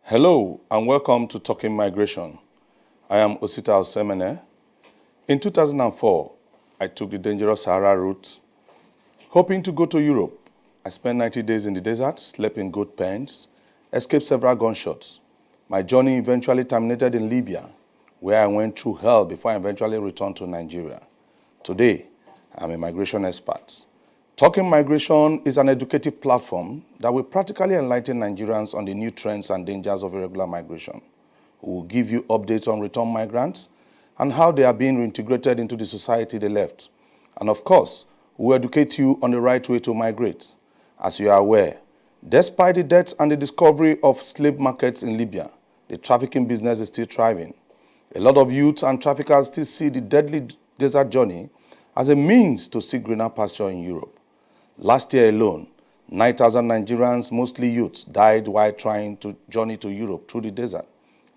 Hello and welcome to Talking Migration. I am Osita Osemene. In 2004, I took the dangerous Sahara route, hoping to go to Europe. I spent 90 days in the desert, slept in goat pens, escaped several gunshots. My journey eventually terminated in Libya, where I went through hell before I eventually returned to Nigeria. Today, I'm a migration expert. Talking Migration is an educative platform that will practically enlighten Nigerians on the new trends and dangers of irregular migration. We will give you updates on return migrants and how they are being reintegrated into the society they left. And of course, we will educate you on the right way to migrate. As you are aware, despite the deaths and the discovery of slave markets in Libya, the trafficking business is still thriving. A lot of youths and traffickers still see the deadly desert journey as a means to seek greener pasture in Europe. Last year alone, 9,000 Nigerians, mostly youths, died while trying to journey to Europe through the desert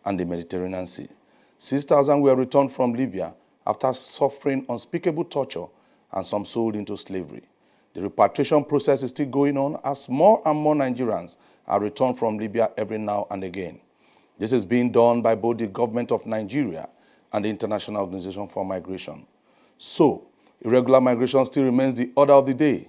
and the Mediterranean Sea. 6,000 were returned from Libya after suffering unspeakable torture and some sold into slavery. The repatriation process is still going on as more and more Nigerians are returned from Libya every now and again. This is being done by both the government of Nigeria and the International Organization for Migration. So, irregular migration still remains the order of the day.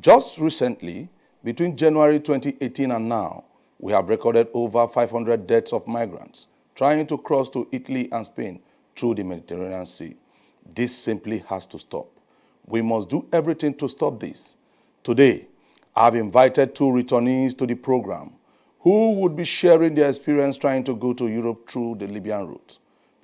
Just recently, between January 2018 and now, we have recorded over 500 deaths of migrants trying to cross to Italy and Spain through the Mediterranean Sea. This simply has to stop. We must do everything to stop this. Today, I've invited two returnees to the program who would be sharing their experience trying to go to Europe through the Libyan route.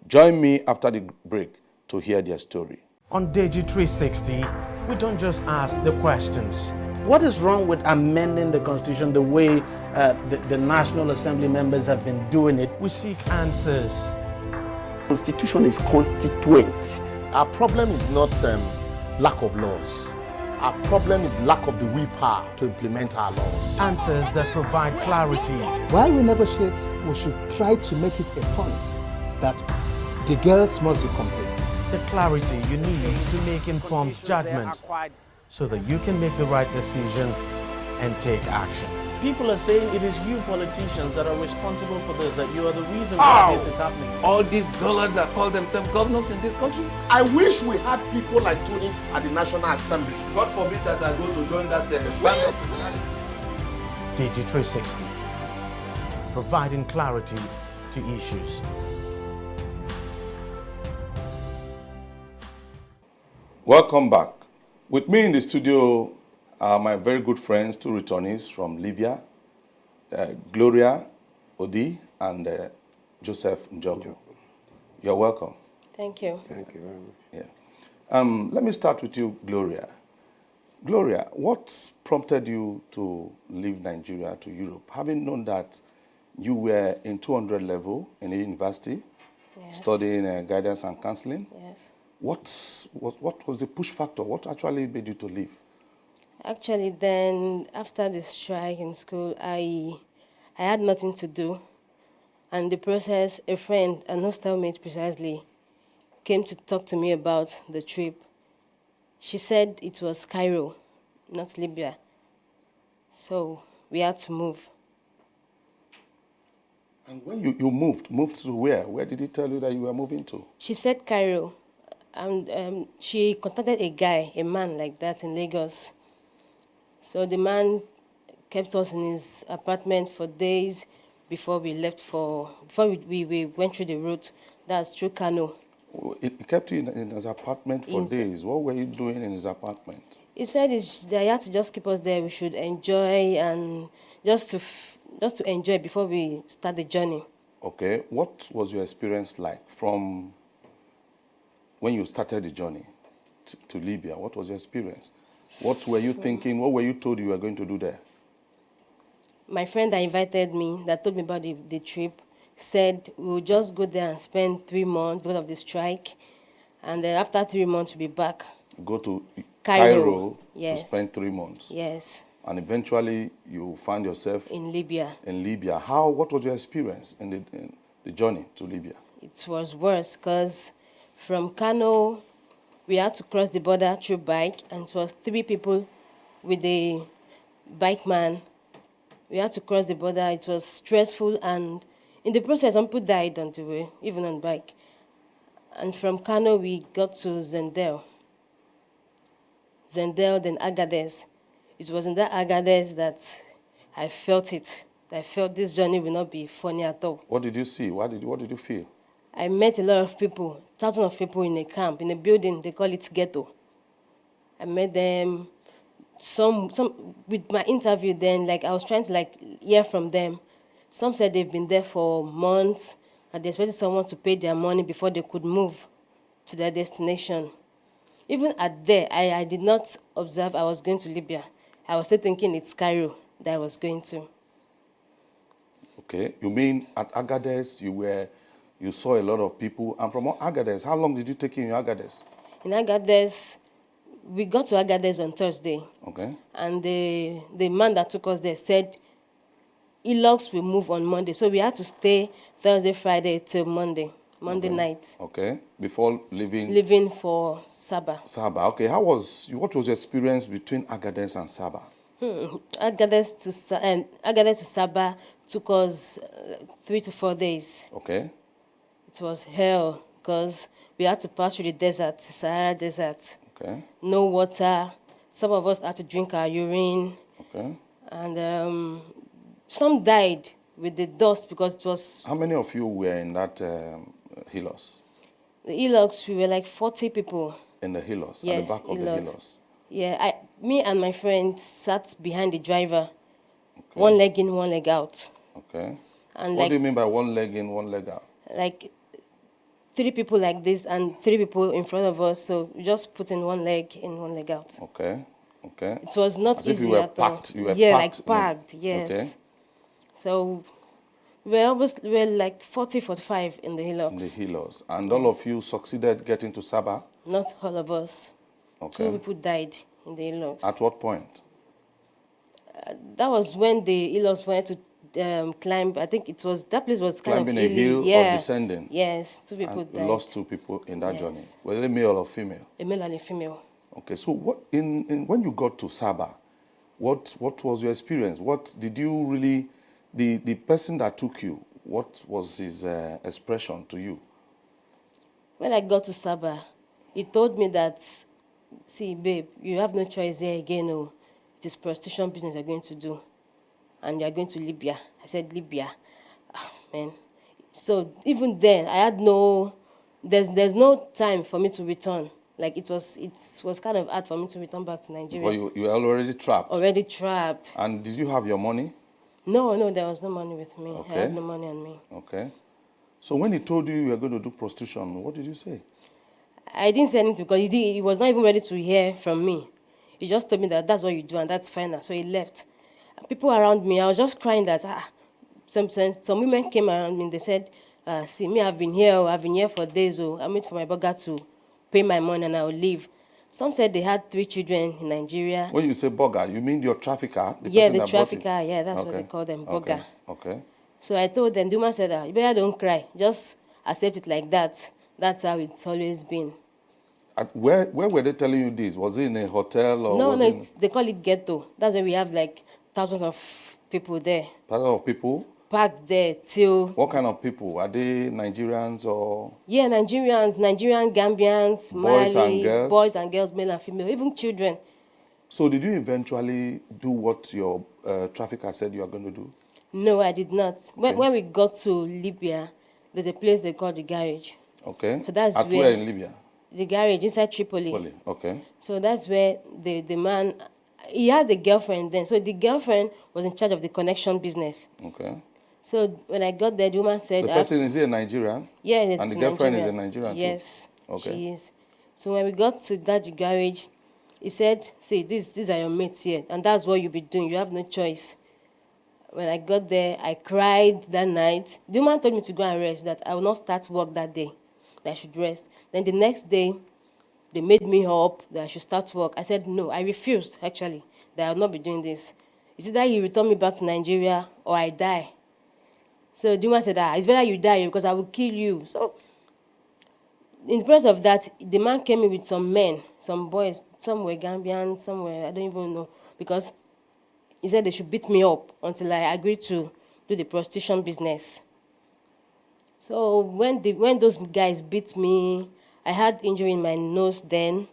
Join me after the break to hear their story. On Digi 360, we don't just ask the questions. What is wrong with amending the Constitution the way the National Assembly members have been doing it? We seek answers. Constitution is constituent. Our problem is not lack of laws. Our problem is lack of the willpower to implement our laws. Answers that provide clarity. While we negotiate, we should try to make it a point that the girls must be complete. The clarity you need to make informed judgment so that you can make the right decision and take action. People are saying it is you politicians that are responsible for this, that you are the reason why this is happening. All these dollars that call themselves governors in this country. I wish we had people like Tony at the National Assembly. God forbid that I go to join that band. Digi 360, providing clarity to issues. Welcome back. With me in the studio are my very good friends, two returnees from Libya, Gloria Odi and Joseph Njogu. You're welcome. Thank you. Thank you very much. Yeah. Let me start with you, Gloria. Gloria, what prompted you to leave Nigeria to Europe, having known that you were in 200 level in a university, Yes. studying guidance and counseling? Yes. What was the push factor? What actually made you to leave? Actually, then after the strike in school, I had nothing to do, and the process, a friend, an hostel mate precisely, came to talk to me about the trip. She said it was Cairo, not Libya. So we had to move. And when you moved to where? Where did he tell you that you were moving to? She said Cairo, and she contacted a man like that in Lagos. So the man kept us in his apartment for days before we left before we went through the route. That's through Kano. He kept you in his apartment for days. What were you doing in his apartment? He said they had to just keep us there. We should enjoy and just to enjoy before we start the journey. Okay. What was your experience like from when you started the journey to Libya? What was your experience? What were you thinking? What were you told you were going to do there? My friend that invited me, that told me about the trip, said we'll just go there and spend 3 months because of the strike. And then after 3 months, we'll be back. Go to Cairo, to spend 3 months. Yes. And eventually you found yourself in Libya. What was your experience in the journey to Libya? It was worse because from Kano, we had to cross the border through bike, and it was 3 people with a bike man. We had to cross the border. It was stressful, and In the process, some people died on the way, even on bike. And from Kano, we got to Zendel, then Agadez. It was in that Agadez that I felt it. I felt this journey will not be funny at all. What did you see? What did you feel? I met a lot of people, thousands of people in a camp, in a building, they call it ghetto. I met them, some with my interview then, like I was trying to like hear from them. Some said they've been there for months, and they expected someone to pay their money before they could move to their destination. Even at there, I did not observe I was going to Libya. I was still thinking it's Cairo that I was going to. Okay, you mean at Agadez you saw a lot of people, and from Agadez, how long did you take in Agadez? In Agadez, we got to Agadez on Thursday. Okay. And the man that took us there said, Elox will move on Monday. So we had to stay Thursday, Friday till Monday night. Okay, before leaving? Leaving for Sabah. Sabah, okay. What was your experience between Agadez and Sabah? Agadez to Sabah took us 3 to 4 days. Okay. It was hell because we had to pass through the desert, Sahara Desert. Okay. No water. Some of us had to drink our urine. Okay. And some died with the dust because it was... How many of you were in that Hilos? The Elox, we were like 40 people. In the Hilos? Yes, at the back of the Hilos? Yeah, me and my friend sat behind the driver, okay. One leg in, one leg out. Okay. And what do you mean by one leg in, one leg out? Like 3 people like this and 3 people in front of us, so we just put in one leg in, one leg out. Okay, okay. It was not As easy if you were at all. packed. You were yeah, packed. like packed, yes. Okay. So we were like 40, 45 in the Hilux. In the Hilos. And all of you succeeded getting to Sabah? Not all of us. Okay. 2 people died in the Hilux. At what point? That was when the Hilux wanted to climb. I think that place was kind Climbing of a hill yeah. or descending? Yes, 2 people and died. You lost 2 people in that Yes. journey. Were they male or female? A male and a female. Okay, so when you got to Sabah, what was your experience? What did you really, the person that took you, what was his expression to you? When I got to Sabah, he told me that, see, babe, you have no choice here again. Oh, it is prostitution business you're going to do. And you're going to Libya. I said, Libya? Ah, man. So even then, I had there's no time for me to return. Like it was kind of hard for me to return back to Nigeria. Well, you were already trapped? Already trapped. And did you have your money? No, there was no money with me. Okay. I had no money on me. Okay. So when he told you were going to do prostitution, what did you say? I didn't say anything because he was not even ready to hear from me. He just told me that that's what you do and that's fine. So he left. People around me, I was just crying that some women came around me and they said, see, me, I've been here for days. I'm waiting for my burger to pay my money and I'll leave. Some said they had 3 children in Nigeria. When you say burger, you mean your trafficker? Yeah, the trafficker. Yeah, that's what they call them, burger. Okay. So I told them, the woman said, you better don't cry. Just accept it like that. That's how it's always been. Where were they telling you this? Was it in a hotel or No, they call it ghetto. That's where we have like thousands of people there. Thousands of people? Packed there till... What kind of people? Are they Nigerians or...? Yeah, Nigerian, Gambians, boys Mali, and girls? Boys and girls, male and female, even children. So did you eventually do what your trafficker said you were going to do? No, I did not. When we got to Libya, there's a place they call the garage. Okay. So that's where in Libya? The garage inside Tripoli. Okay. So that's where the man, he had a girlfriend then. So the girlfriend was in charge of the connection business. Okay. So when I got there, the woman said... The person, is he a Nigerian? Yeah, it's and the girlfriend Nigerian. is a Nigerian yes, too? Okay. She is. So when we got to that garage, he said, see, these are your mates here, and that's what you'll be doing. You have no choice. When I got there, I cried that night. The woman told me to go and rest, that I will not start work that day, that I should rest. Then the next day, they made me up that I should start work. I said, no, I refused, actually, that I will not be doing this. It's either you return me back to Nigeria or I die. So the woman said, it's better you die because I will kill you. So in the process of that, the man came in with some men, some boys. Some were Gambian, some were, I don't even know, because he said they should beat me up until I agreed to do the prostitution business. So when those guys beat me, I had injury in my nose then.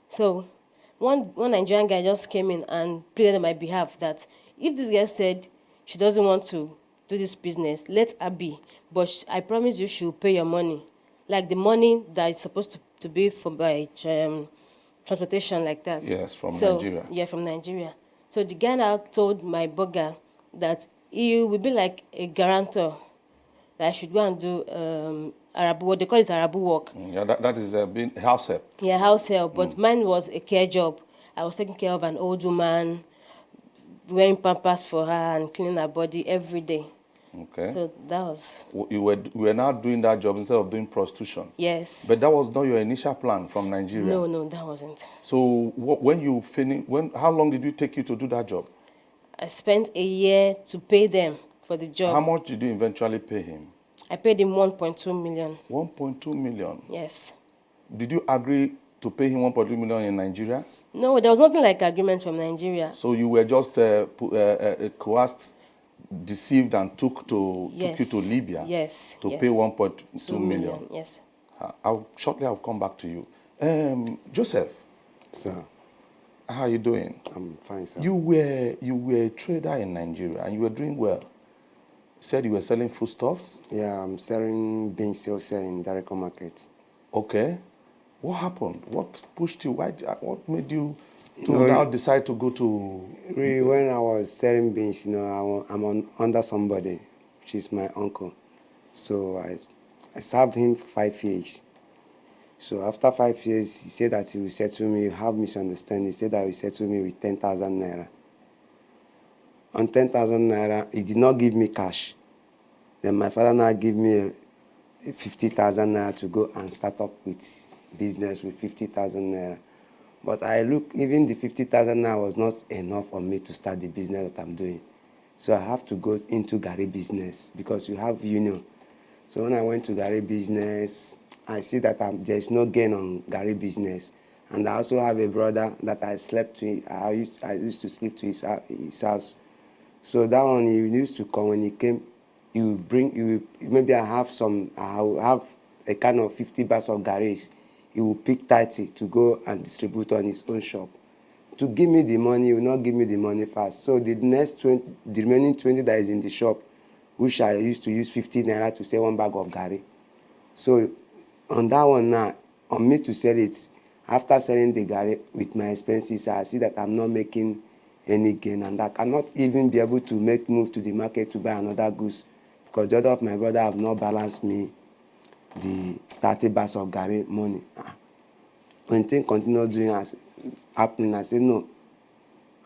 So one Nigerian guy just came in and pleaded on my behalf that if this girl said she doesn't want to do this business, let her be. But I promise you she'll pay your money. Like the money that is supposed to be for my transportation like that. Yes, from So, Nigeria. yeah, from Nigeria. So the guy now told my burger that he will be like a guarantor, that I should go and do Arabu, what they call it Arabu work. Yeah, that is being house help. Yeah, house help, but mine was a care job. I was taking care of an old woman, wearing pampers for her and cleaning her body every day. Okay. So that was, You were now doing that job instead of doing prostitution. yes. But that was not your initial plan from Nigeria. No, that wasn't. So when you finish, how long did it take you to do that job? I spent a year to pay them for the job. How much did you eventually pay him? I paid him 1.2 million. 1.2 million. Yes. Did you agree to pay him 1.2 million in Nigeria? No, there was nothing like agreement from Nigeria. So you were just coerced, deceived, and took you to Libya. Yes. To yes. pay 1.2 2 million. Yes. Shortly, I'll come back to you. Joseph, Sir, how are you doing? I'm fine, sir. You were a trader in Nigeria and you were doing well. You said you were selling foodstuffs. Yeah, I'm selling bean sales in direct market. Okay. What happened? What pushed you? What made you to No, now decide to go to? Really, when I was selling beans, I'm under somebody, which is my uncle. So I served him for 5 years. So after 5 years, he said that he will settle me. You have misunderstanding. He said that he will settle me with 10,000 naira. On 10,000 naira, he did not give me cash. Then my father now gave me a 50,000 naira to go and start up with business with 50,000 naira. But I look, even the 50,000 naira was not enough for me to start the business that I'm doing. So I have to go into Gary business because you have union. So when I went to Gary business, I see that there's no gain on Gary business. And I also have a brother that I used to sleep to his house. So that one, he used to come. When he came, maybe I will have a kind of 50 bags of Garis. He will pick 30 to go and distribute on his own shop. To give me the money, he will not give me the money fast. So the remaining 20 that is in the shop, which I used to use 50 naira to sell one bag of Gari. So on that one now, on me to sell it, after selling the Gari with my expenses, I see that I'm not making any gain, and I cannot even be able to move to the market to buy another goods because the other of my brother have not balanced me the 30 bags of Gari money. When things continue doing as happening, I say no.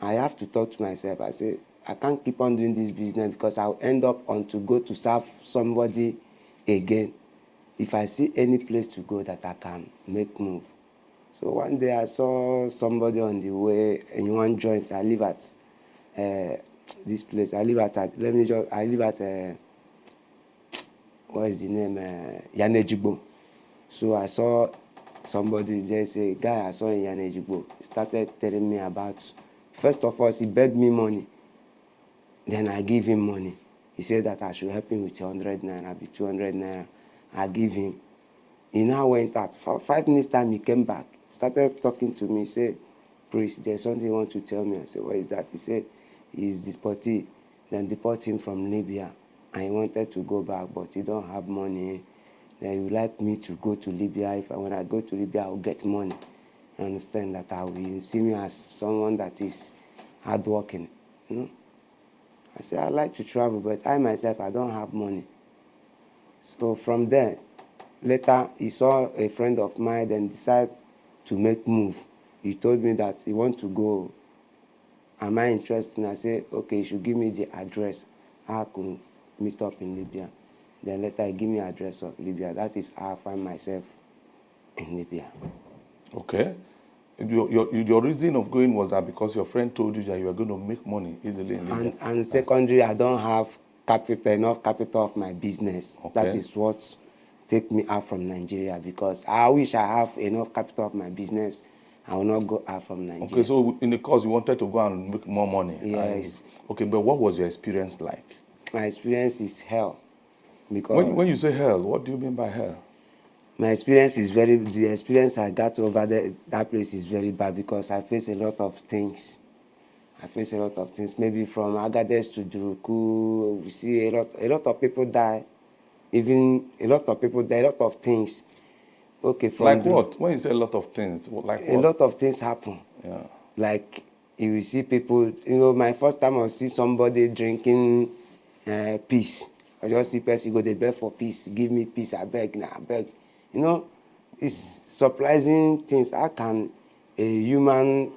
I have to talk to myself. I say I can't keep on doing this business because I'll end up on to go to serve somebody again. If I see any place to go that I can make move. So one day I saw somebody on the way in one joint. I live at this place. I live at what is the name? Yanejigbo. So I saw somebody there say, guy I saw in Yanejigbo. He started telling me about, first of all, he begged me money. Then I give him money. He said that I should help him with 100 naira, be 200 naira. I give him. He now went out. For 5 minutes time, he came back. Started talking to me. He said, priest, there's something you want to tell me. I said, what is that? He said, he's deportee. Then deport him from Libya. And he wanted to go back, but he don't have money. Then he would like me to go to Libya. When I go to Libya, I'll get money. You understand that I will see me as someone that is hardworking. I said, I like to travel, but I myself, I don't have money. So from there, later, he saw a friend of mine and decided to make move. He told me that he want to go. Am I interested? I said, okay, you should give me the address. How I could meet up in Libya. Then later, he gave me address of Libya. That is how I find myself in Libya. Okay. Your reason of going was that because your friend told you that you were going to make money easily in Libya. And secondary, I don't have enough capital of my business. Okay. That is what take me out from Nigeria because I wish I have enough capital of my business. I will not go out from Nigeria. Okay, so in the course, you wanted to go and make more money. Yes. Okay, but what was your experience like? My experience is hell. Because When you say hell, what do you mean by hell? the experience I got over that place is very bad because I face a lot of things. Maybe from Agadez to Juruku, we see a lot of people die. Even a lot of people die, a lot of things. Okay, Like what? When you say a lot of things, like what? A lot of things happen. Yeah. Like you will see people, my first time I see somebody drinking peace. I just see person go, they beg for peace. Give me peace, I beg, I beg. It's surprising things. How can a human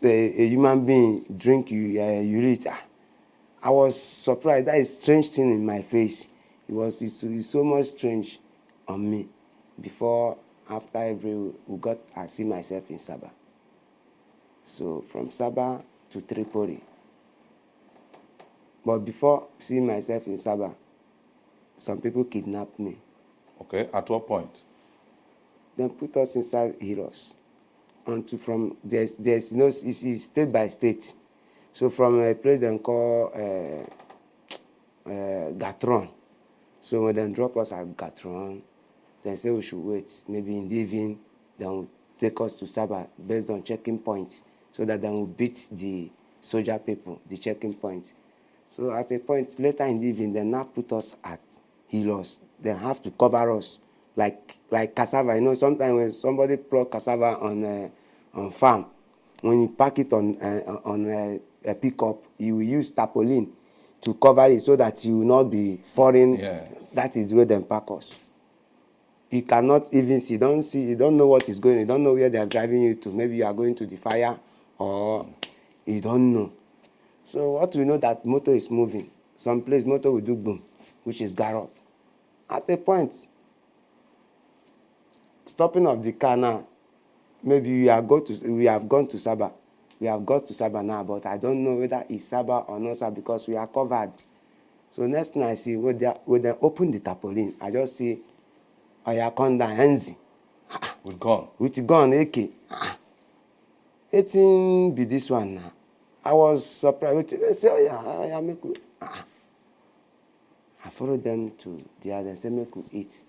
being drink urine? I was surprised. That is strange thing in my face. It's so much strange on me. After I see myself in Sabah. So from Sabah to Tripoli. But before seeing myself in Sabah, some people kidnapped me. Okay, at what point? Then put us inside Heroes. It's state by state. So from a place they call Gatron. So when they drop us at Gatron, they say we should wait. Maybe in the evening, they will take us to Sabah based on checking points, so that they will beat the soldier people, the checking points. So at a point later in the evening, they now put us at Hilos. They have to cover us like cassava. Sometimes when somebody pluck cassava on farm, when you pack it on a pickup, you will use tarpaulin to cover it so that you will not be foreign. Yes. That is where they pack us. You cannot even see. You don't know what is going on. You don't know where they are driving you to. Maybe you are going to the fire, or you don't know. So what we know that motor is moving. Some place motor will do boom, which is garage. At a point, stopping of the car now, maybe we have gone to Sabah. We have got to Sabah now, but I don't know whether it's Sabah or not Sabah because we are covered. So next thing I see, when they open the tarpaulin, I just see Oyakonda Enzi. With gun? With gun, AK. Eating be this one now. I was surprised. They say, make we. I followed them to the other. They say, make we eat.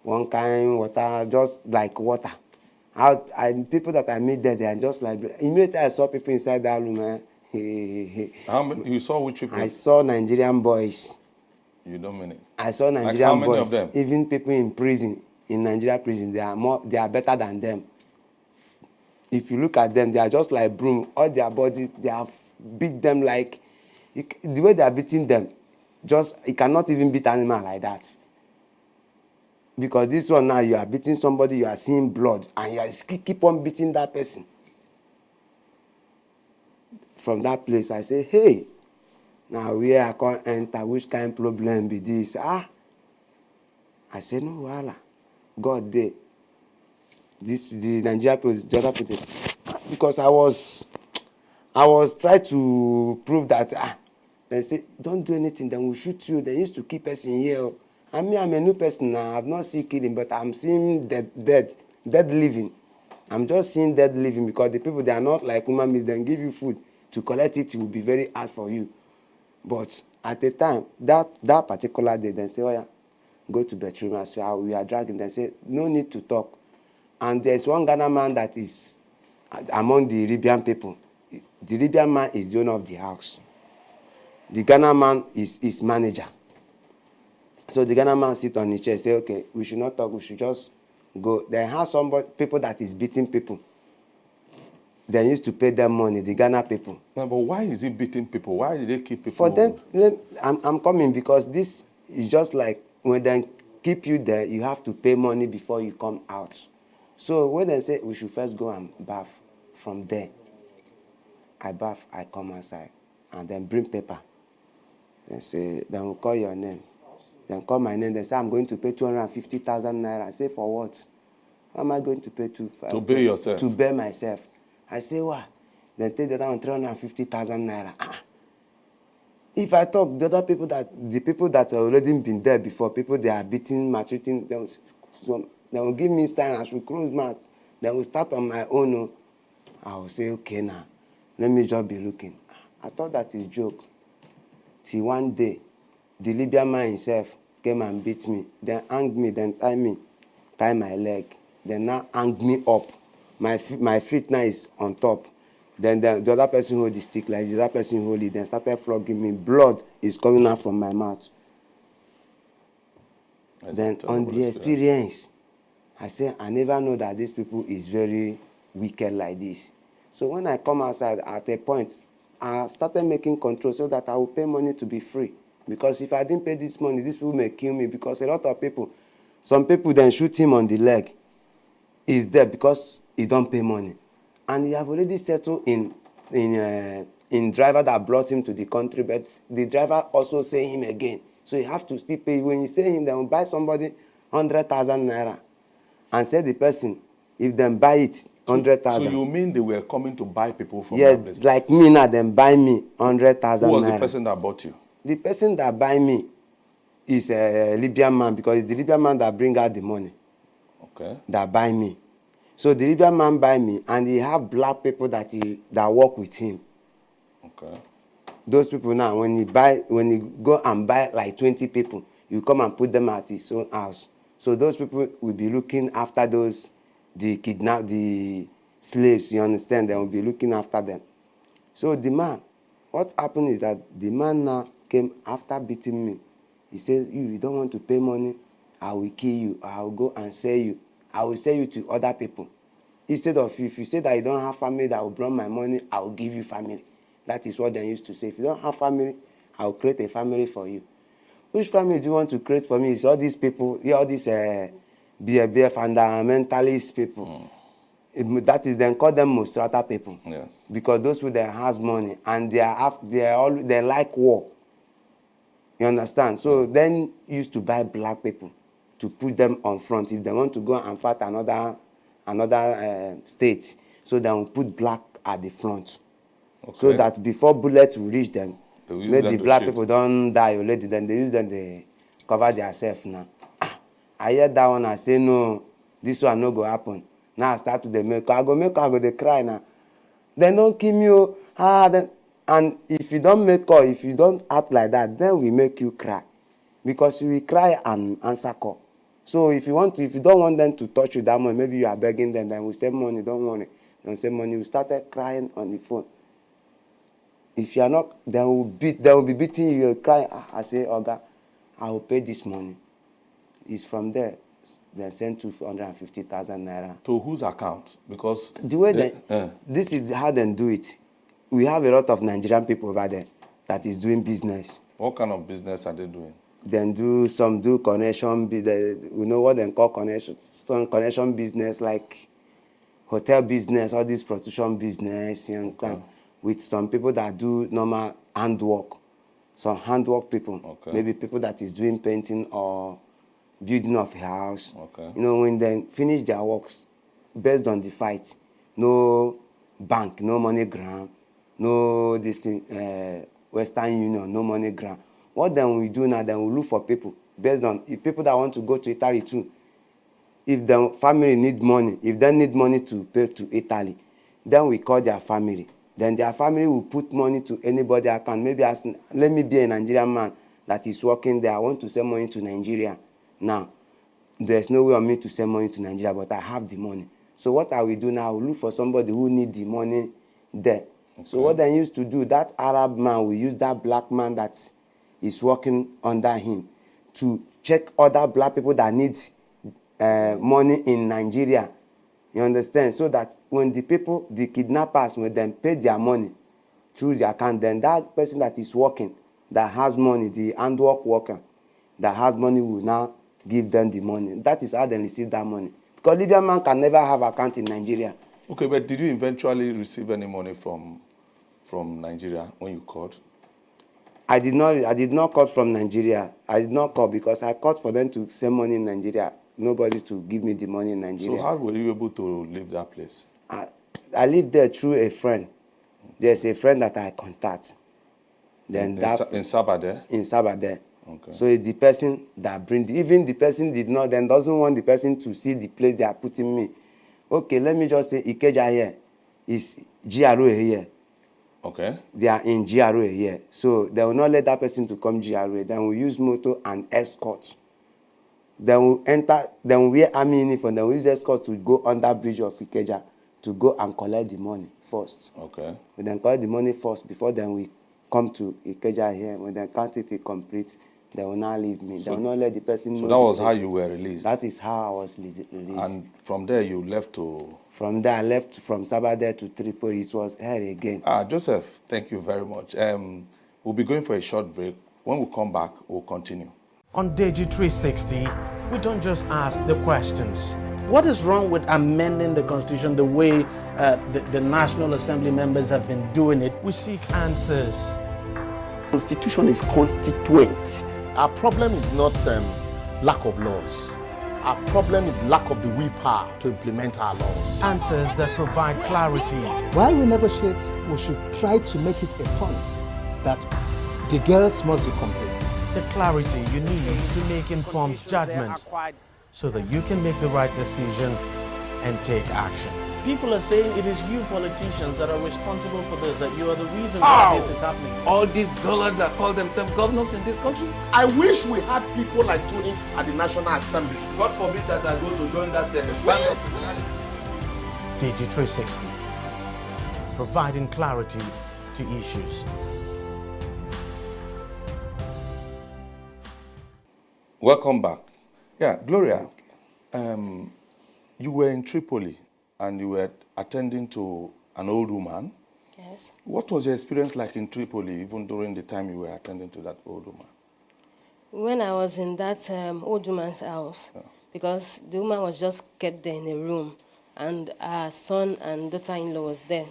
One kind water, just like water. People that I meet there, they are just like. Immediately I saw people inside that room. How many? You saw which people? I saw Nigerian boys. You don't mean it. I saw Nigerian like how many boys. Of them? Even people in prison, in Nigeria prison, they are better than them. If you look at them, they are just like broom. All their body, they have beat them like the way they are beating them. You cannot even beat animal like that. Because this one now, you are beating somebody, you are seeing blood, and you are keep on beating that person. From that place, I say, hey, now where I can't enter, which kind of problem be this? I say, no, voila. God did. The Nigerian police, the other police. Because I was trying to prove that, they say, don't do anything, then we'll shoot you. They used to keep us in here. I'm a new person now. I've not seen killing, but I'm seeing dead living. I'm just seeing dead living because the people, they are not like human beings. They give you food. To collect it will be very hard for you. But at the time, that particular day, they say, oh yeah, go to bedroom. I say, we are dragging. They say, no need to talk. And there's one Ghana man that is among the Libyan people. The Libyan man is the owner of the house. The Ghana man is his manager. So the Ghana man sit on the chair, say, okay, we should not talk, we should just go. They have people that is beating people. They used to pay them money, the Ghana people. No, but why is he beating people? Why did they keep people? For them, I'm coming because this is just like when they keep you there, you have to pay money before you come out. So when they say we should first go and bath, from there, I bath, I come outside, and then bring paper. They say, then we'll call your name. Then call my name. They say, I'm going to pay 250,000 naira. I say, for what? How am I going to pay to pay yourself? To bear myself. I say, what? Then take the other one 350,000 naira. If I talk, the people that have already been there before, people they are beating, maltreating, they will give me sign, I should close mouth. Then we'll start on my own. I will say, okay now, let me just be looking. I thought that is a joke. Till one day, the Libyan man himself came and beat me, then hanged me, then tie my leg, then now hanged me up. My feet now is on top. Then the other person hold the stick, like the other person hold it, then started flogging me. Blood is coming out from my mouth. Then on the experience, I say, I never know that these people is very wicked like this. So when I come outside at a point, I started making control so that I will pay money to be free. Because if I didn't pay this money, these people may kill me. Because a lot of people, some people then shoot him on the leg. He's dead because he don't pay money. And he have already settled in driver that brought him to the country, but the driver also say him again. So you have to still pay. When you say him, they will buy somebody 100,000 naira. And say the person, if them buy it, 100,000. So you mean they were coming to buy people from yes, that place? like me now, them buy me 100,000 naira. Who was the person that bought you? The person that buy me is a Libyan man, because it's the Libyan man that bring out the money. Okay. That buy me. So the Libyan man buy me, and he have black people that work with him. Okay. Those people now, when he go and buy like 20 people, you come and put them at his own house. So those people will be looking after the slaves, you understand? They will be looking after them. So the man, what happened is that the man now came after beating me. He said, you don't want to pay money, I will kill you, I will go and sell you. I will sell you to other people. Instead of, if you say that you don't have family that will bring my money, I will give you family. That is what they used to say. If you don't have family, I will create a family for you. Which family do you want to create for me? It's all these people, all these BFF fundamentalist people. That is, then call them Mostrata people. Yes. Because those people that has money and they like war. You understand? So then used to buy black people to put them on front. If they want to go and fight another state, so they will put black at the front. Okay. So that before bullets will reach them, let the black people don't die already, then they use them to cover themselves now. I hear that one, I say, no, this one no go happen. Now I start to I go they cry now. Then don't kill me, then, and if you don't if you don't act like that, then we make you cry. Because you will cry and answer call. So if you don't want them to touch you that much, maybe you are begging them, then we save money, don't worry. Don't save money, you started crying on the phone. If you are not, they will be beating you, you cry. I say, Oga, I will pay this money. It's from there. They send 250,000 naira. To whose account? Because the way this is how they do it. We have a lot of Nigerian people over there that is doing business. What kind of business are they doing? Then some do connection business. We know what they call connection. Some connection business like hotel business, all this prostitution business. You understand? Okay. With some people that do normal handwork. Some handwork people. Okay. Maybe people that is doing painting or building of a house. Okay. You know, when they finish their works, based on the fight, no bank, no MoneyGram, no this thing, Western Union, no MoneyGram. What then we do now, then we look for people based on if people that want to go to Italy too. If the family need money, if they need money to pay to Italy, then we call their family. Then their family will put money to anybody account. Maybe let me be a Nigerian man that is working there. I want to send money to Nigeria. Now, there's no way on me to send money to Nigeria, but I have the money. So what I will do now, I will look for somebody who need the money there. Okay. So what they used to do, that Arab man will use that black man that is working under him to check other black people that need money in Nigeria. You understand? So that when the kidnappers, when they pay their money through their account, then that person that is working, that has money, the handwork worker, that has money will now give them the money. That is how they receive that money. Because Libyan man can never have account in Nigeria. Okay, but did you eventually receive any money from Nigeria when you called? I did not call from Nigeria. I did not call because I called for them to send money in Nigeria. Nobody to give me the money in Nigeria. So how were you able to leave that place? I lived there through a friend. There's a friend that I contact. Then in Sabade? In Sabade. Okay. So it's the person that even the person did not, then doesn't want the person to see the place they are putting me. Okay, let me just say Ikeja here. Is GRO here. Okay. They are in GRA here. So they will not let that person to come GRA. Then we use motor and escort. Then we enter, then we wear army uniform, then we use escort to go under bridge of Ikeja to go and collect the money first. Okay. We then collect the money first before then we come to Ikeja here. When they count it complete, they will not leave me. They will not let the person know. So that was how you were released? That is how I was released. And from there you left to? From there I left from Sabade to Tripoli. It was here again. Joseph, thank you very much. We'll be going for a short break. When we come back, we'll continue. On Deji 360, we don't just ask the questions. What is wrong with amending the Constitution the way the National Assembly members have been doing it? We seek answers. Constitution is constituent. Our problem is not lack of laws. Our problem is lack of the willpower to implement our laws. Answers that provide clarity. While we negotiate, we should try to make it a point that the girls must be complete. The clarity you need to make informed judgment so that you can make the right decision and take action. People are saying it is you politicians that are responsible for this, that you are the reason why this is happening. All these dullards that call themselves governors in this country. I wish we had people like Tony at the National Assembly. God forbid that I go to join that band. Deji 360, providing clarity to issues. Welcome back. Yeah, Gloria, you were in Tripoli and you were attending to an old woman. Yes. What was your experience like in Tripoli, even during the time you were attending to that old woman? When I was in that old woman's house, because the woman was just kept there in a room, and her son and daughter-in-law was there.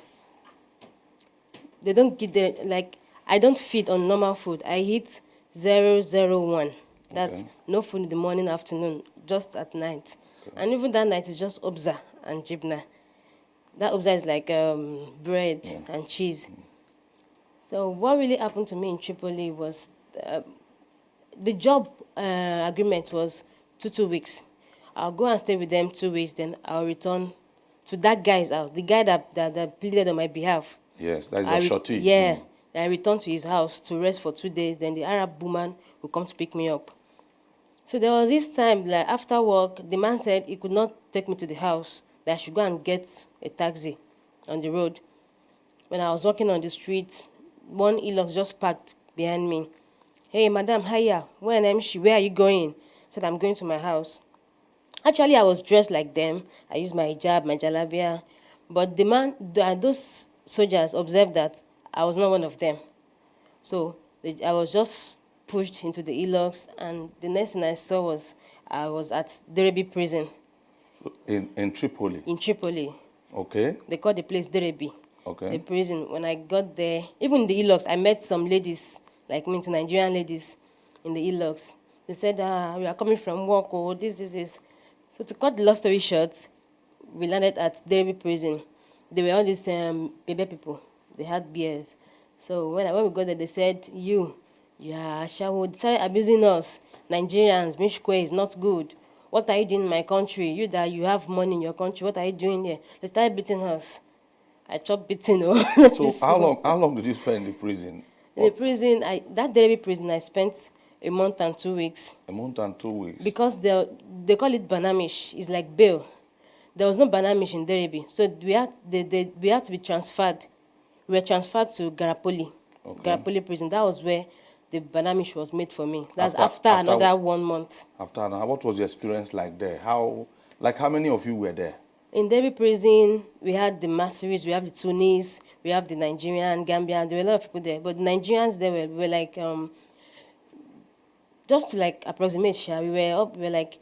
They don't get there, like, I don't feed on normal food. I eat 001. That's no food in the morning, afternoon, just at night. Okay. And even that night is just obza and jibna. That obza is like bread and cheese. So what really happened to me in Tripoli was the job agreement was 2 weeks. I'll go and stay with them 2 weeks, then I'll return to that guy's house, the guy that pleaded on my behalf. Yes, that is a shorty. Yeah. I returned to his house to rest for 2 days. Then the Arab woman will come to pick me up. So there was this time, like after work, the man said he could not take me to the house, that I should go and get a taxi on the road. When I was walking on the street, one Elox just parked behind me. Hey, madam, hiya, where are you going? I said, I'm going to my house. Actually, I was dressed like them. I used my hijab, my jalabia. But the man, those soldiers observed that I was not one of them. So I was just pushed into the Elox, and the next thing I saw was I was at Derebi prison. In Tripoli? In Tripoli. Okay. They call the place Derebi. Okay. The prison. When I got there, even in the Elox, I met some ladies, like me, Nigerian ladies in the Elox. They said, we are coming from work, or this. So to cut the long story short, we landed at Derebi prison. They were all these baby people. They had beards. So when we got there, they said, Shawo, they started abusing us. Nigerians, Mishkwe is not good. What are you doing in my country? You have money in your country, what are you doing here? They started beating us. I chopped beating. So how long did you spend in the prison? In the prison, that Derebi prison, I spent a month and 2 weeks. A month and 2 weeks? Because they call it Banamish. It's like bail. There was no Banamish in Derebi. So we had to be transferred. We were transferred to Garapoli. Okay. Garapoli prison. That was where the Banamish was made for me. That's after another 1 month. What was your experience like there? How many of you were there? In Derebi prison, we had the Masseries, we have the Tunis, we have the Nigerian, Gambian. There were a lot of people there. But the Nigerians there were like, just to like approximate, we were like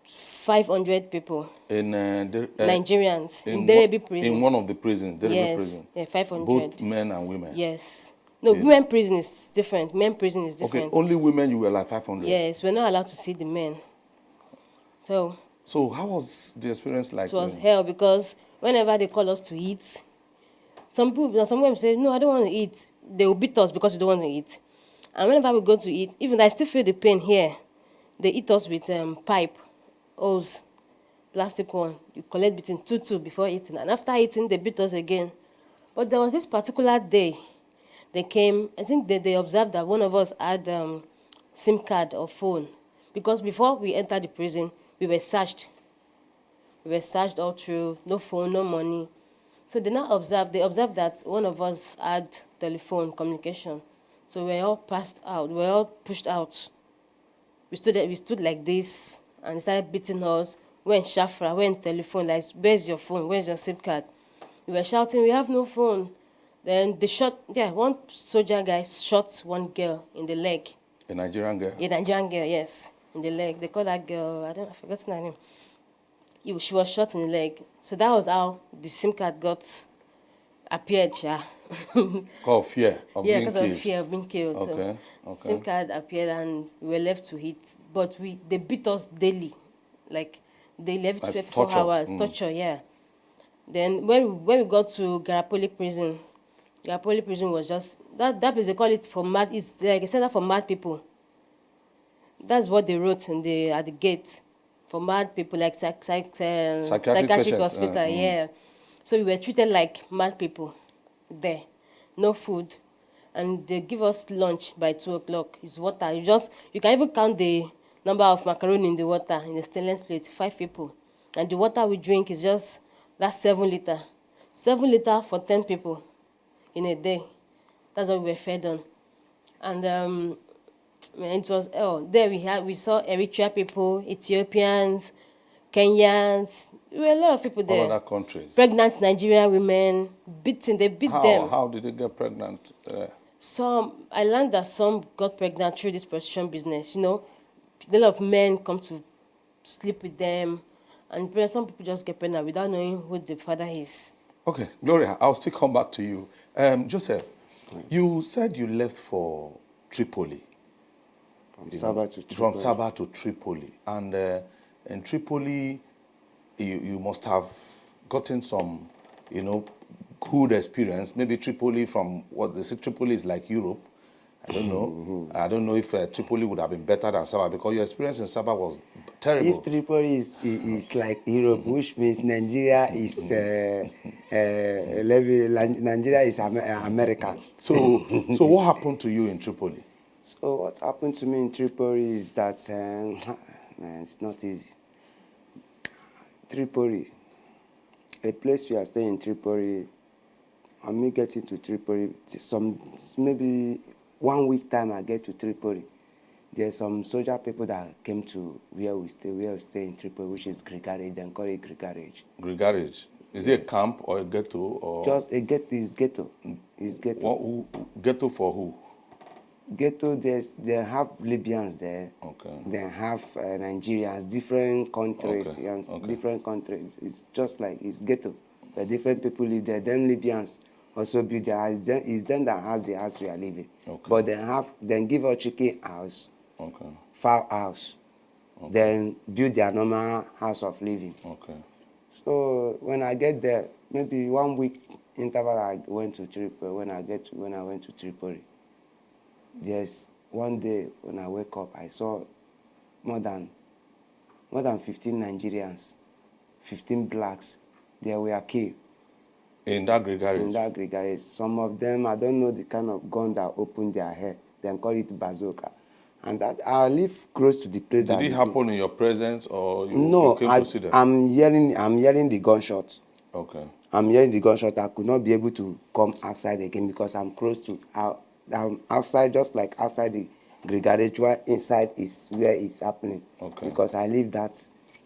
500 people. In Nigerians in Derebi prison. In one of the prisons, Derebi prison. Yeah, 500. Both men and women. Yes. No, women prison is different. Men prison is different. Okay, only women you were like 500. Yes, we're not allowed to see the men. So how was the experience like? It was hell, because whenever they call us to eat, some women say, no, I don't want to eat. They will beat us because we don't want to eat. And whenever we go to eat, even I still feel the pain here. They eat us with pipe, hose, plastic one. You collect between 2 before eating. And after eating, they beat us again. But there was this particular day they came. I think they observed that one of us had SIM card or phone, because before we entered the prison, we were searched. We were searched all through, no phone, no money. So they observed that one of us had telephone communication. So we were all passed out, we were all pushed out. We stood like this, and they started beating us. When Shafra, when telephone, like, where's your phone? Where's your SIM card? We were shouting, we have no phone. Then one soldier guy shot one girl in the leg. A Nigerian girl? A Nigerian girl, yes, in the leg. They call that girl, I forgot her name. She was shot in the leg. So that was how the SIM card appeared, yeah. Called fear of being because killed. of fear of being killed. Okay, So okay. SIM card appeared and we were left to hit. But they beat us daily. Like, they left That's 24 torture. hours. Torture, yeah. Then when we got to Garapoli prison was just, that place, they call it for mad, it's like a center for mad people. That's what they wrote at the gate. For mad people, like psychiatric patients, hospital, yeah. So we were treated like mad people there. No food. And they give us lunch by 2 o'clock. It's water. You can even count the number of macaroni in the water in a stainless plate, 5 people. And the water we drink is that's 7 liter. 7 liter for 10 people in a day. That's what we were fed on. And it was, there we saw Eritrea people, Ethiopians, Kenyans. There were a lot of people there. All other countries. Pregnant Nigerian women, they beat them. How did they get pregnant? I learned that some got pregnant through this prostitution business. A lot of men come to sleep with them, and some people just get pregnant without knowing who the father is. Okay, Gloria, I'll still come back to you. Joseph, yes. You said you left for Tripoli. From Sabah to Tripoli. From Sabah to Tripoli. And in Tripoli, you must have gotten some, good experience. Maybe Tripoli, from what they say, Tripoli is like Europe. I don't know. I don't know if Tripoli would have been better than Sabah, because your experience in Sabah was terrible. If Tripoli is like Europe, which means Nigeria is Nigeria is America. So what happened to you in Tripoli? So what happened to me in Tripoli is that man, it's not easy. Tripoli, a place we are staying in Tripoli. And me getting to Tripoli, maybe 1 week time I get to Tripoli. There's some soldier people that came to where we stay in Tripoli, which is Grigarage. They call it Grigarage. Grigarage. Is it a camp or a ghetto? Or? Just a ghetto. It's ghetto. It's ghetto. Ghetto for who? Ghetto, they have Libyans there. Okay. They have Nigerians, different countries. Okay. Okay. Different countries. It's just like, it's ghetto. But different people live there. Then Libyans also build their house. It's them that has the house we are living. Okay. But then give a chicken house, fowl house, then build their normal house of living. Okay. So when I get there, maybe 1 week interval, I went to Tripoli. When I went to Tripoli, there's one day when I wake up, I saw more than 15 Nigerians, 15 blacks. They were killed. In that Grigarage? In that Grigarage. Some of them, I don't know the kind of gun that opened their head. They call it bazooka. And that I live close to the place. Did it happen in your presence, or you came to see them? I'm hearing the gunshot. Okay. I'm hearing the gunshot. I could not be able to come outside again because I'm close to I'm outside, just like outside the Grigarage, where inside is where it's happening. Okay. Because I live that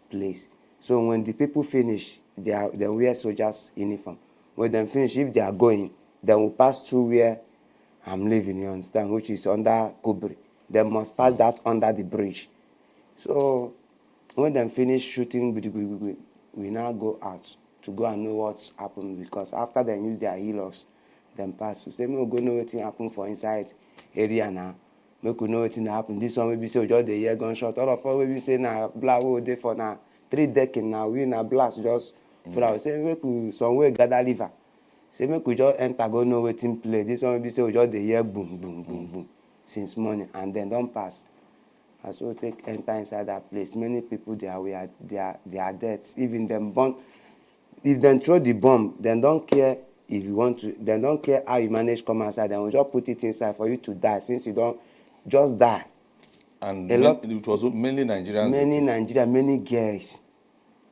place. So when the people finish, they wear soldiers' uniform. When they finish, if they are going, they will pass through where I'm living, you understand, which is under Kubri. They must pass that under the bridge. So when they finish shooting, we now go out to go and know what's happened, because after they use their healers, then pass. We say, we go know what happened for inside area now. We could know what happened. This one maybe say just the year gunshot. All of us we say now black we dey for now 3 decades now. We na blast just for our say we could somewhere gather liver. Say we could just enter go know what play. This one maybe say just the year boom boom boom boom since morning and then don't pass. And so take enter inside that place. Many people they are dead. Even them bomb. If they throw the bomb, then don't care if you want to, they don't care how you manage come outside, they will just put it inside for you to die. Since you don't, just die. And A lot, it was mainly Nigerians. many Nigerian, many girls,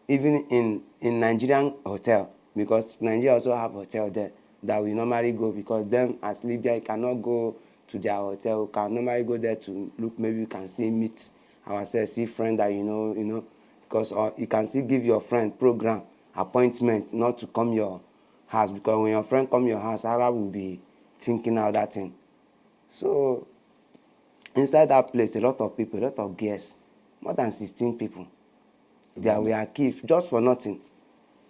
even in Nigerian hotel, because Nigeria also have hotel there that we normally go, because them as Libya, you cannot go to their hotel. We can normally go there to look, maybe we can still meet ourselves, see friend that you know, because you can still give your friend program, appointment, not to come your house, because when your friend come your house, Arab will be thinking out that thing. So inside that place, a lot of people, a lot of girls, more than 16 people, they were killed just for nothing.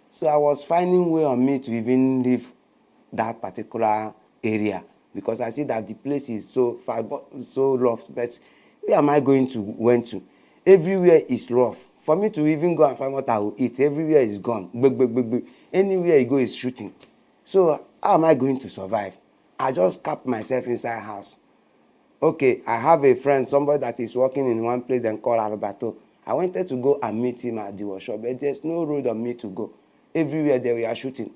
So I was finding way on me to even leave that particular area, because I see that the place is so far, so rough. But where am I going to went to? Everywhere is rough. For me to even go and find what I will eat, everywhere is gone. Anywhere you go is shooting. So how am I going to survive? I just kept myself inside house. Okay, I have a friend, somebody that is working in one place then called Alberto. I wanted to go and meet him at the workshop, but there's no road on me to go. Everywhere they were shooting.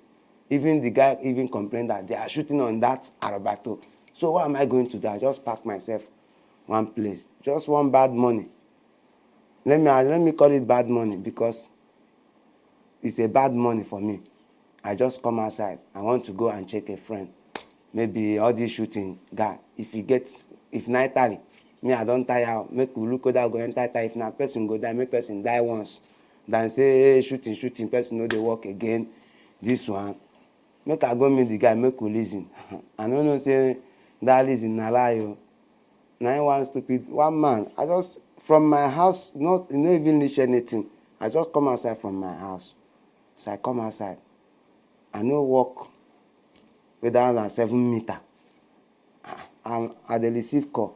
Even the guy even complained that they are shooting on that Alberto. So what am I going to do? I just pack myself one place. Just one bad money. Let me call it bad money, because it's a bad money for me. I just come outside. I want to go and check a friend. Maybe all this shooting guy. If night time, me I don't tire. Make we look that go enter tire. If na person go die, make person die once. Then say hey, shooting, person no dey work again. This one, make I go meet the guy, make we listen. I don't know say that listen na lie o. Na one stupid one man. I just from my house, not even reach anything. I just come outside from my house. So I come outside. I no walk without than 7 meters. I dey receive call.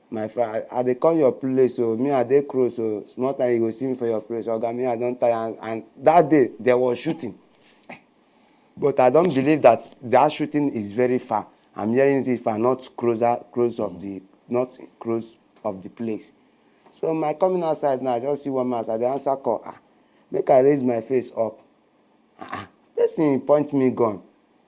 My friend, I dey come your place, so me I dey close, so small time you go see me for your place. Oga, me I don tire, and that day there was shooting. But I don't believe that shooting is very far. I'm hearing it far, not close of the place. So my coming outside now, I just see one man outside. The answer call. Make I raise my face up. Person point me gun.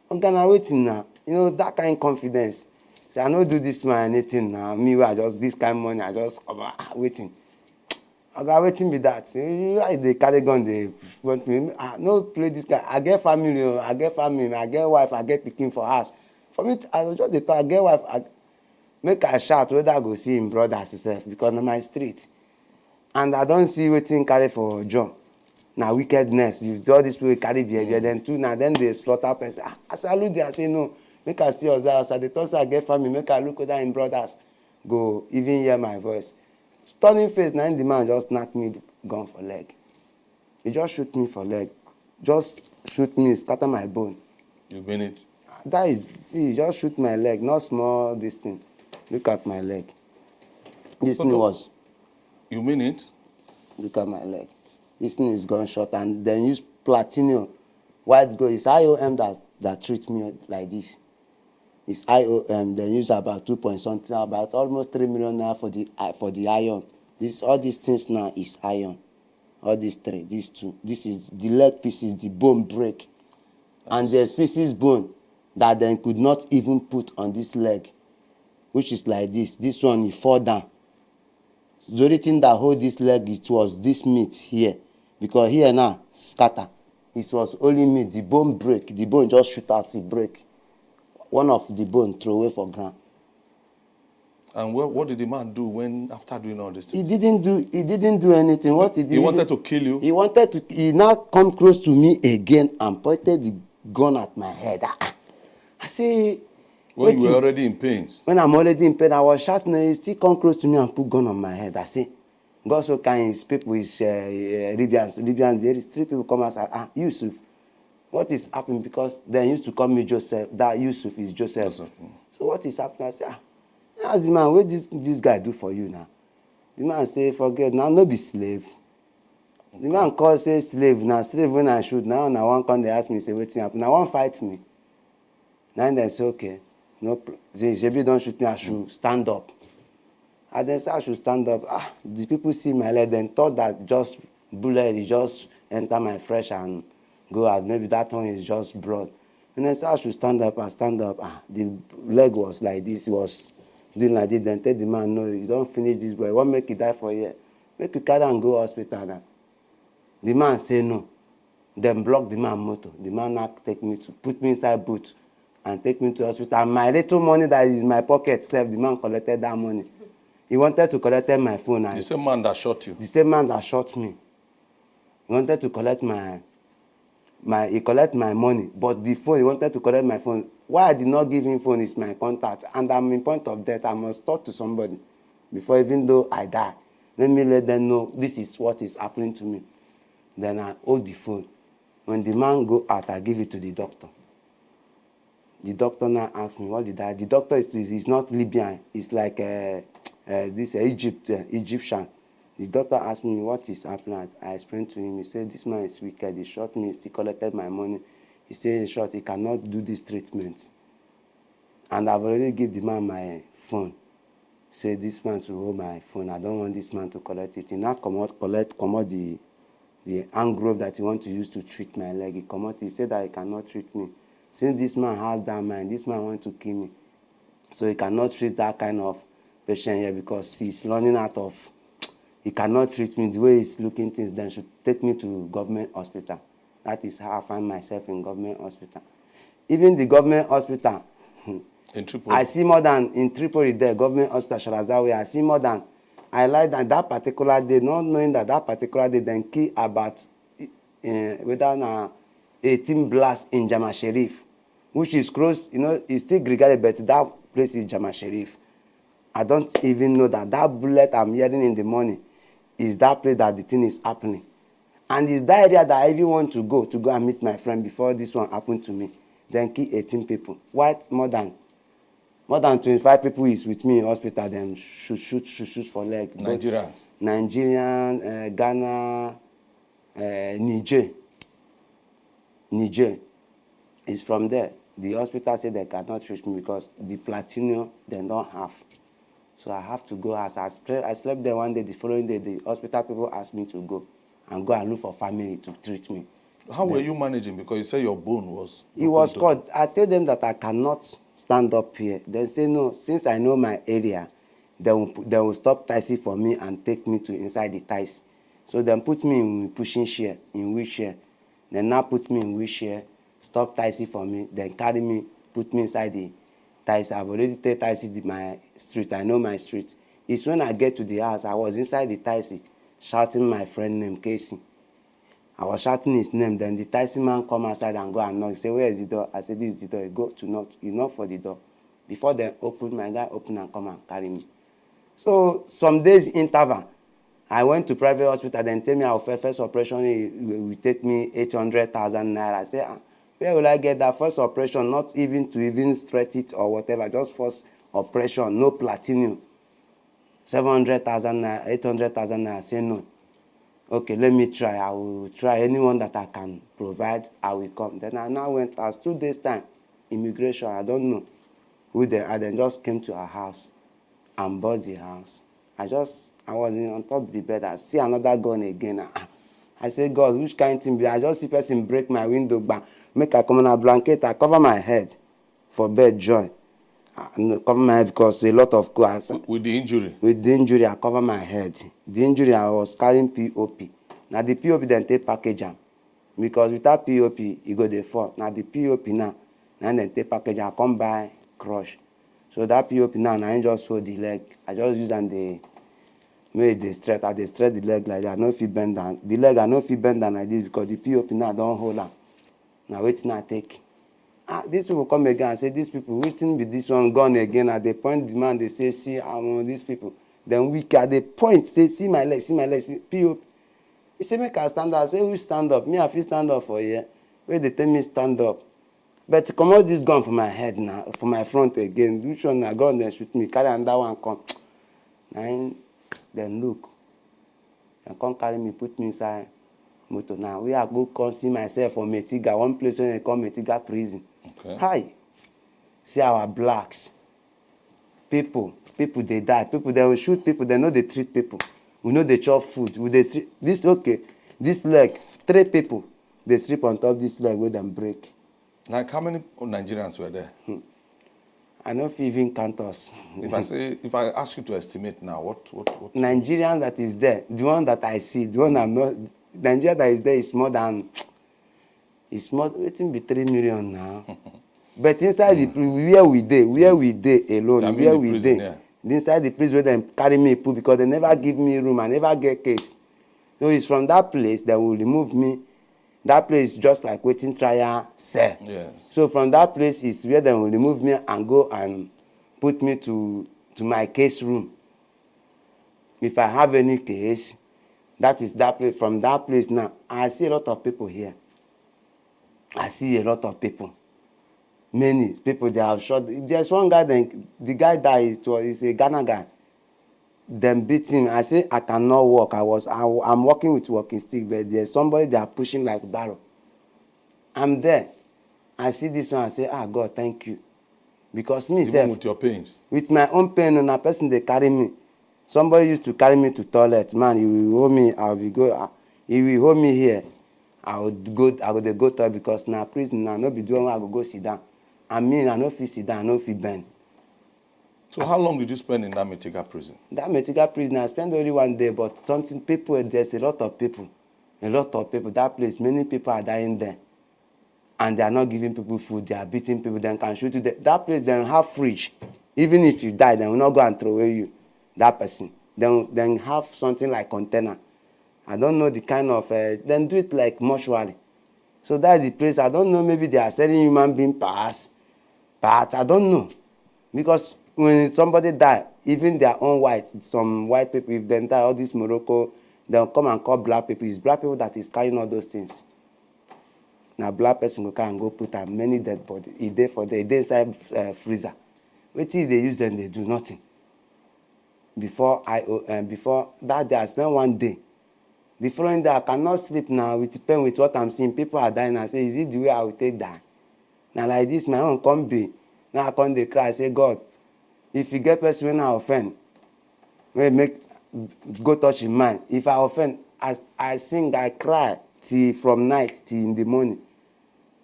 Oga, na waiting now. You know that kind of confidence. Say I no do this man anything now. Me I just this kind of money. I just waiting. Oga, waiting be that. Why they carry gun? They want me. No play this guy. I get family. I get wife. I get pikin for house. For me, I just dey talk. I get wife. Make I shout whether I go see him brothers himself, because na my street. And I don't see wetin carry for John. Na wickedness. You all this way carry behavior. Then they slaughter person. I salute them. I say no. Make I see us outside. They thought say I get family. Make I look whether him brothers go even hear my voice. Turning face, now the man just knock me gun for leg. He just shoot me for leg. Just shoot me, scatter my bone. You mean it? That is, see, just shoot my leg, not small this thing. Look at my leg. This thing was... You mean it? Look at my leg. This thing is gunshot, and then use platinum. White gold. It's IOM that treat me like this. It's IOM. They use about 2 point something, about almost 3 million now for the iron. All these things now is iron. All these three, these two. This is the leg pieces, the bone break. And there's pieces bone that then could not even put on this leg, which is like this. This one, you fall down. The only thing that hold this leg, it was this meat here. Because here now, scatter. It was only meat. The bone break. The bone just shoot out, it break. One of the bone throw away for ground. And what did the man do after doing all this? He didn't do anything. What he did? He wanted to kill you? He now come close to me again and pointed the gun at my head. I say... When you were already in pain? When I'm already in pain, I was shouting, he still come close to me and put gun on my head. I say, God so kind, his people is Libyans. There is 3 people come outside. Yusuf. What is happening? Because they used to call me Joseph. That Yusuf is Joseph. So what is happening? I say, ask the man, what this guy do for you now? The man say, forget, now no be slave. The man call say slave. Now slave when I shoot, now one come they ask me, say, what's happening? Now one fight me. Now they say, okay. No, Jebi don't shoot me, I should stand up. And then say I should stand up. The people see my leg, then thought that just bullet, it just enter my flesh and go out. Maybe that one is just blood. When I said I should stand up, I stand up. The leg was like this, was doing like this. Then tell the man, no, you don't finish this boy. What make you die for here? Make you carry and go hospital now. The man say no. Then block the man motor. The man now take me to, put me inside boot and take me to hospital. And my little money that is in my pocket, self, the man collected that money. He wanted to collect my phone. The same man that shot you? The same man that shot me. He wanted to collect he collect my money, but the phone, he wanted to collect my phone. Why I did not give him phone is my contact, and I'm in point of death. I must talk to somebody before, even though I die. Let me let them know this is what is happening to me. Then I hold the phone. When the man go out, I give it to the doctor. The doctor now asks me, what did I? The doctor is not Libyan. It's like this Egyptian. The doctor asked me, what is happening? I explained to him. He said, this man is wicked. He shot me. He still collected my money. He said, in short, he cannot do this treatment. And I've already given the man my phone. He said, this man to hold my phone. I don't want this man to collect it. He now collect the hand glove that he want to use to treat my leg. He said that he cannot treat me. Since this man has that mind, this man wants to kill me. So he cannot treat that kind of patient here because he's running out of, he cannot treat me the way he's looking things, then should take me to government hospital. That is how I find myself in government hospital. Even the government hospital, in Tripoli. I see more than, in Tripoli there, government hospital, Sharazawi, I see more than, I like that particular day, not knowing that particular day, then kill about, whether 18 blasts in Jama Sharif, which is close, it's still Grigari, but that place is Jama Sharif. I don't even know that bullet I'm hearing in the morning is that place that the thing is happening. And it's that area that I even want to go and meet my friend before this one happened to me. Then kill 18 people. White, more than 25 people is with me in hospital, then shoot for leg. Nigerians? Nigerian, Ghana, Niger. It's from there. The hospital said they cannot treat me because the platinum they don't have. So I have to go. As I slept there one day, the following day, the hospital people asked me to go and look for family to treat me. How were you managing? Because you said your bone was... It was cut. I told them that I cannot stand up here. They say, no, since I know my area, they will stop taxi for me and take me to inside the taxi. So they put me in pushing chair, in wheelchair. They now put me in wheelchair, stop taxi for me, then carry me, put me inside the taxi. I've already taken taxi my street. I know my street. It's when I get to the house, I was inside the taxi, shouting my friend name, Casey. I was shouting his name. Then the taxi man come outside and go and knock. He said, where is the door? I said, this is the door. He go to knock. He knock for the door. Before they open, my guy open and come and carry me. So some days interval, I went to private hospital. Then tell me our first operation will take me 800,000 naira. I said, where will I get that first operation? Not even to stretch it or whatever. Just first operation, no platinum. 700,000 naira, 800,000 naira. I say no. Okay, let me try. I will try anyone that I can provide. I will come. Then I now went as 2 days time. Immigration, I don't know who they are. Then just came to our house and bought the house. I was on top of the bed. I see another gun again. I say, God, which kind of thing be? I just see person break my window, bang. Make I come on a blanket. I cover my head for bed, joy. Cover my head because a lot of clothes. With the injury? With the injury, I cover my head. The injury, I was carrying POP. Now the POP then take package am. Because without POP, you go dey fall. Now the POP now then take package am. I come buy crush. So that POP now, I just hold the leg. I just use and they make the straight. I dey straight the leg like that. I no fit bend down. The leg I no fit bend down like this because the POP now don't hold am. Now wetin I take? These people come again and say, these people, waiting be this one gone again. At the point, the man, they say, see, I'm on these people. Then we at the point, say, see my leg, see POP. He say, make I stand up. I say, who stand up? Me, I feel stand up for here. Where they tell me stand up. But come out this gun for my head now, for my front again. Which one I gun, then shoot me. Carry another one, come. Then look. Then come carry me, put me inside motor. Now, we are go come see myself for Metiga, one place when they call Metiga prison. Okay. Hi. See our blacks. People they die. People they will shoot people. They know they treat people. We know they chop food. This leg, 3 people they sleep on top this leg with them break. Like how many Nigerians were there? I don't even count us. If I ask you to estimate now, what? Nigerian that is there, the one that I see, the one I'm not, Nigeria that is there is more than, it will be 3 million now. But inside the where we dey alone, I mean where the we prison, dey, yeah. inside the place where they carry me put, because they never give me room, I never get case. So it's from that place that will remove me. That place is just like waiting trial cell. Yes. So from that place is where they will remove me and go and put me to my case room. If I have any case, that is that place. From that place now, I see a lot of people here. I see a lot of people. Many people, they have shot. There's one guy, the guy died, he's a Ghana guy. Them beat him. I say, I cannot walk. I'm walking with walking stick, but there's somebody they are pushing like barrel. I'm there. I see this one, I say, God, thank you. Because me, Even with your pains? with my own pain, and a person, they carry me. Somebody used to carry me to toilet. Man, he will hold me, he will hold me here. I would go toilet because now prison, now no be doing I go sit down. I mean, I no fit sit down, I no fit bend. So how long did you spend in that Metiga prison? That Metiga prison, I spent only 1 day, but there's a lot of people. That place, many people are dying there. And they are not giving people food, they are beating people, they can shoot you. That place, they have fridge. Even if you die, they will not go and throw away you, that person. Then have something like container. I don't know the kind of, then do it like mortuary. So that's the place, I don't know, maybe they are selling human being parts, but I don't know. Because when somebody die, even their own some white people, if they die, all this Morocco, they'll come and call black people. It's black people that is carrying all those things. Now black person go and go put a many dead body. He dey inside freezer. Wetin they use them, they do nothing. Before that day, I spent 1 day. The following day, I cannot sleep now with pain with what I'm seeing. People are dying. I say, is it the way I will take die? Now like this, my own come be. Now I come dey cry. I say, God, if you get person when I offend, go touch him mind. If I offend, I sing, I cry from night till in the morning.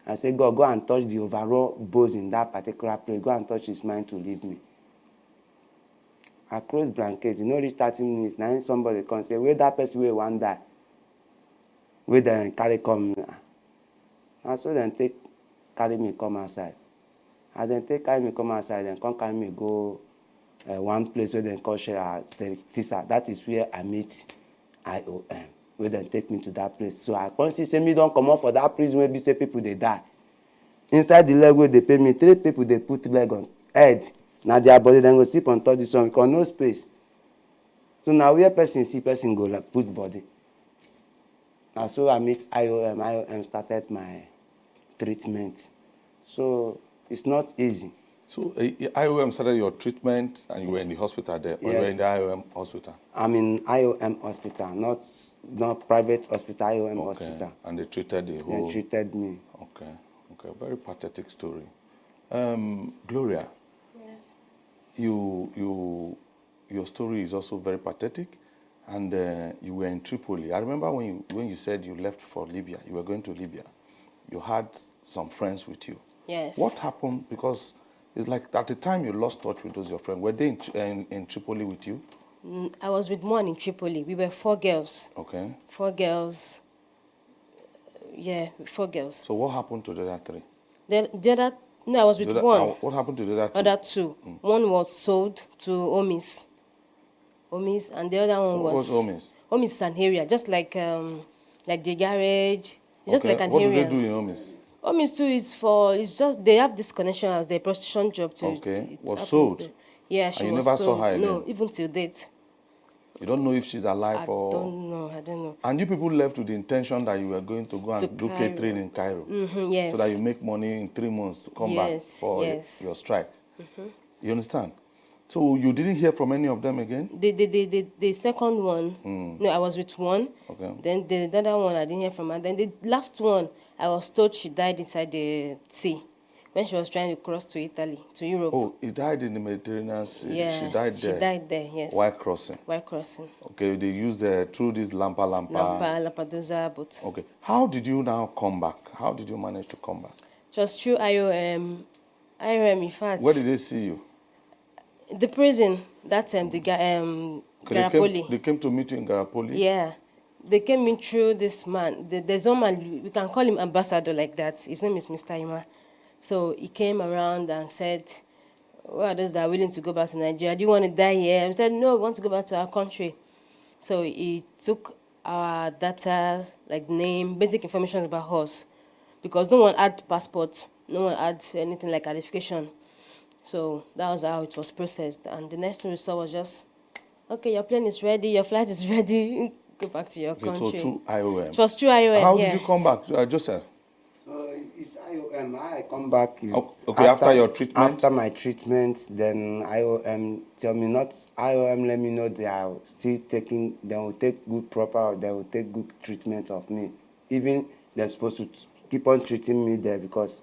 I say, God, go and touch the overall bones in that particular place. Go and touch his mind to leave me. I close blanket. Reach 30 minutes. Now somebody come say, where that person will one die? Where they carry come? And so then carry me come outside. And then carry me come outside and come carry me go one place where they call Tisa. That is where I meet IOM. Where they take me to that place. So I can't see me don't come out for that prison where be say people they die. Inside the leg where they pay me, 3 people they put leg on head. Now their body then go sleep on top this one because no space. So now where person see person go like put body. And so I meet IOM. IOM started my treatment. So it's not easy. So IOM started your treatment and you were in the hospital there, or you were in the IOM hospital? I'm in IOM hospital, not private hospital, IOM hospital. And they treated the whole... They treated me. Okay. Very pathetic story. Gloria, yes. Your story is also very pathetic, and you were in Tripoli. I remember when you said you left for Libya, you were going to Libya. You had some friends with you. Yes. What happened? Because it's like at the time you lost touch with those your friends. Were they in Tripoli with you? I was with one in Tripoli. We were 4 girls. Okay. 4 girls. Yeah, 4 girls. So what happened to the other 3? The other, no, I was with one. What happened to the other 2? Other 2. One was sold to Omis, and the other one was... What was Omis? Omis is an area, just like the garage, just like an area. What do they do in Omis? Omis too it's just, they have this connection as their prostitution job too. Okay, was sold? Yeah, she was sold. And you never saw her again? No, even till date. You don't know if she's alive I don't know. And you people left with the intention that you were going to go and do catering in Cairo. Yes. So that you make money in 3 months to come back for your strike. You understand? So you didn't hear from any of them again? The second one, no, I was with one. Okay. Then the other one, I didn't hear from her. Then the last one, I was told she died inside the sea when she was trying to cross to Italy, to Europe. Oh, he died in the Mediterranean Sea. Yeah, she died there. She died there, yes. While crossing. While crossing. Okay, they used through this Lampedusa boat. Okay. How did you now come back? How did you manage to come back? was through IOM. IOM, in fact. Where did they see you? The prison, that time, the Garapoli. They came to meet you in Garapoli? Yeah. They came in through this man. There's one man, we can call him ambassador like that. His name is Mr. Ima. So he came around and said, who are those that are willing to go back to Nigeria? Do you want to die here? I said, no, we want to go back to our country. So he took our data, like name, basic information about us. Because no one had passport, no one had anything like identification. So that was how it was processed. And the next thing we saw was just, okay, your plane is ready, your flight is ready, go back to your country. So through IOM? It was through IOM, How did you come back, Joseph? It's IOM. I come back is after your treatment? After my treatment, then IOM tell me not, IOM let me know they are still taking, they will take good treatment of me. Even they're supposed to keep on treating me there because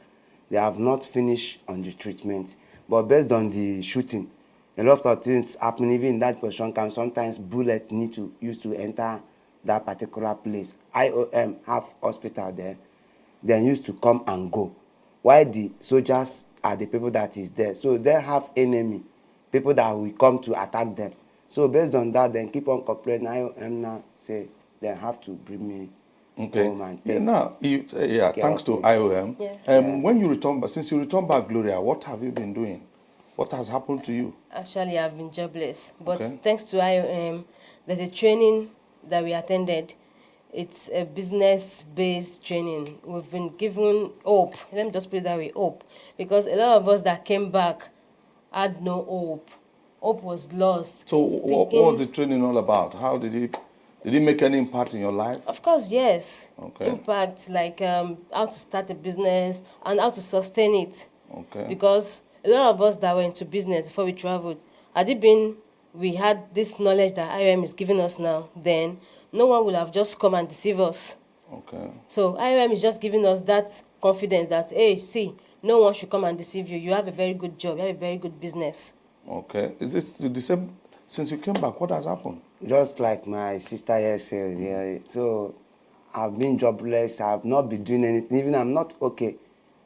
they have not finished on the treatment. But based on the shooting, a lot of things happen even in that position camp. Sometimes bullets need to use to enter that particular place. IOM have hospital there. They used to come and go. While the soldiers are the people that is there. So they have enemy, people that will come to attack them. So based on that, then keep on complaining. IOM now say they have to bring me home and take thanks to IOM. Yeah. When you return back, since you returned back, Gloria, what have you been doing? What has happened to you? Actually, I've been jobless. But thanks to IOM, there's a training that we attended. It's a business-based training. We've been given hope. Let me just put it that way, hope. Because a lot of us that came back had no hope. Hope was lost. So what was the training all about? How did it make any impact in your life? Of course, yes. Okay. Impact, like how to start a business and how to sustain it. Okay. Because a lot of us that were into business before we traveled, had it been we had this knowledge that IOM is giving us now, then no one will have just come and deceive us. Okay. So IOM is just giving us that confidence that, hey, see, no one should come and deceive you. You have a very good job. You have a very good business. Okay. Is it the same since you came back? What has happened? Just like my sister here said, yeah. So I've been jobless. I've not been doing anything. Even I'm not okay.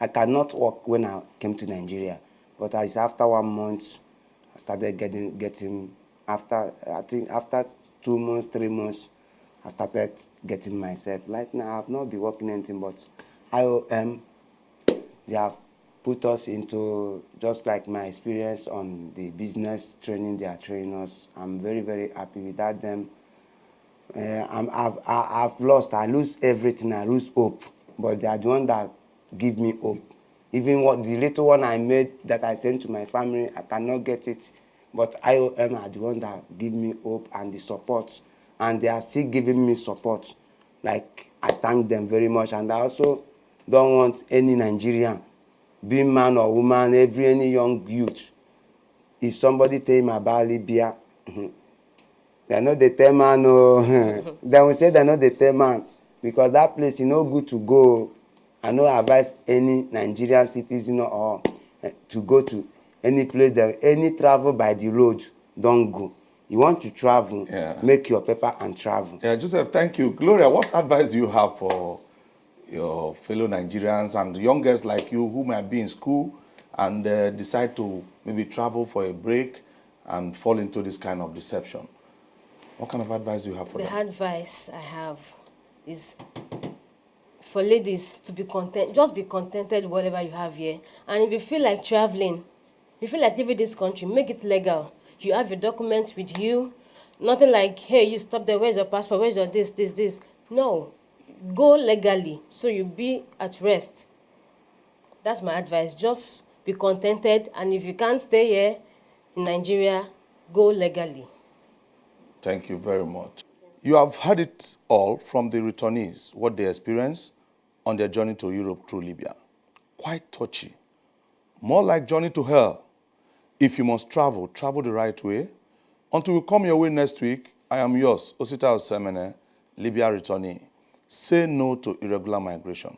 I cannot work when I came to Nigeria. But after 1 month, I started getting after 2 months, 3 months, I started getting myself. Like now, I've not been working anything, but IOM, they have put us into, just like my experience on the business training, they are training us. I'm very, very happy without them. I've lost, I lose everything, I lose hope, but they are the one that give me hope. Even the little one I made that I sent to my family, I cannot get it. But IOM are the one that give me hope and the support. And they are still giving me support. Like, I thank them very much. And I also don't want any Nigerian, being man or woman, any young youth, if somebody tell him about Libya, they're not the tell man, no. They will say they're not the tell man. Because that place is no good to go. I no advise any Nigerian citizen or to go to any place that any travel by the road, don't go. You want to travel, make your paper and travel. Yeah, Joseph, thank you. Gloria, what advice do you have for your fellow Nigerians and young girls like you who might be in school and decide to maybe travel for a break and fall into this kind of deception? What kind of advice do you have for them? The advice I have is for ladies to be content, just be contented with whatever you have here. And if you feel like traveling, if you feel like leaving this country, make it legal. You have your documents with you. Nothing like, hey, you stop there, where's your passport, where's your this. No, go legally so you be at rest. That's my advice. Just be contented, and if you can't stay here in Nigeria, go legally. Thank you very much. You have heard it all from the returnees, what they experienced on their journey to Europe through Libya. Quite touchy. More like journey to hell. If you must travel, travel the right way. Until we come your way next week, I am yours, Osita Osemene, Libya returnee. Say no to irregular migration.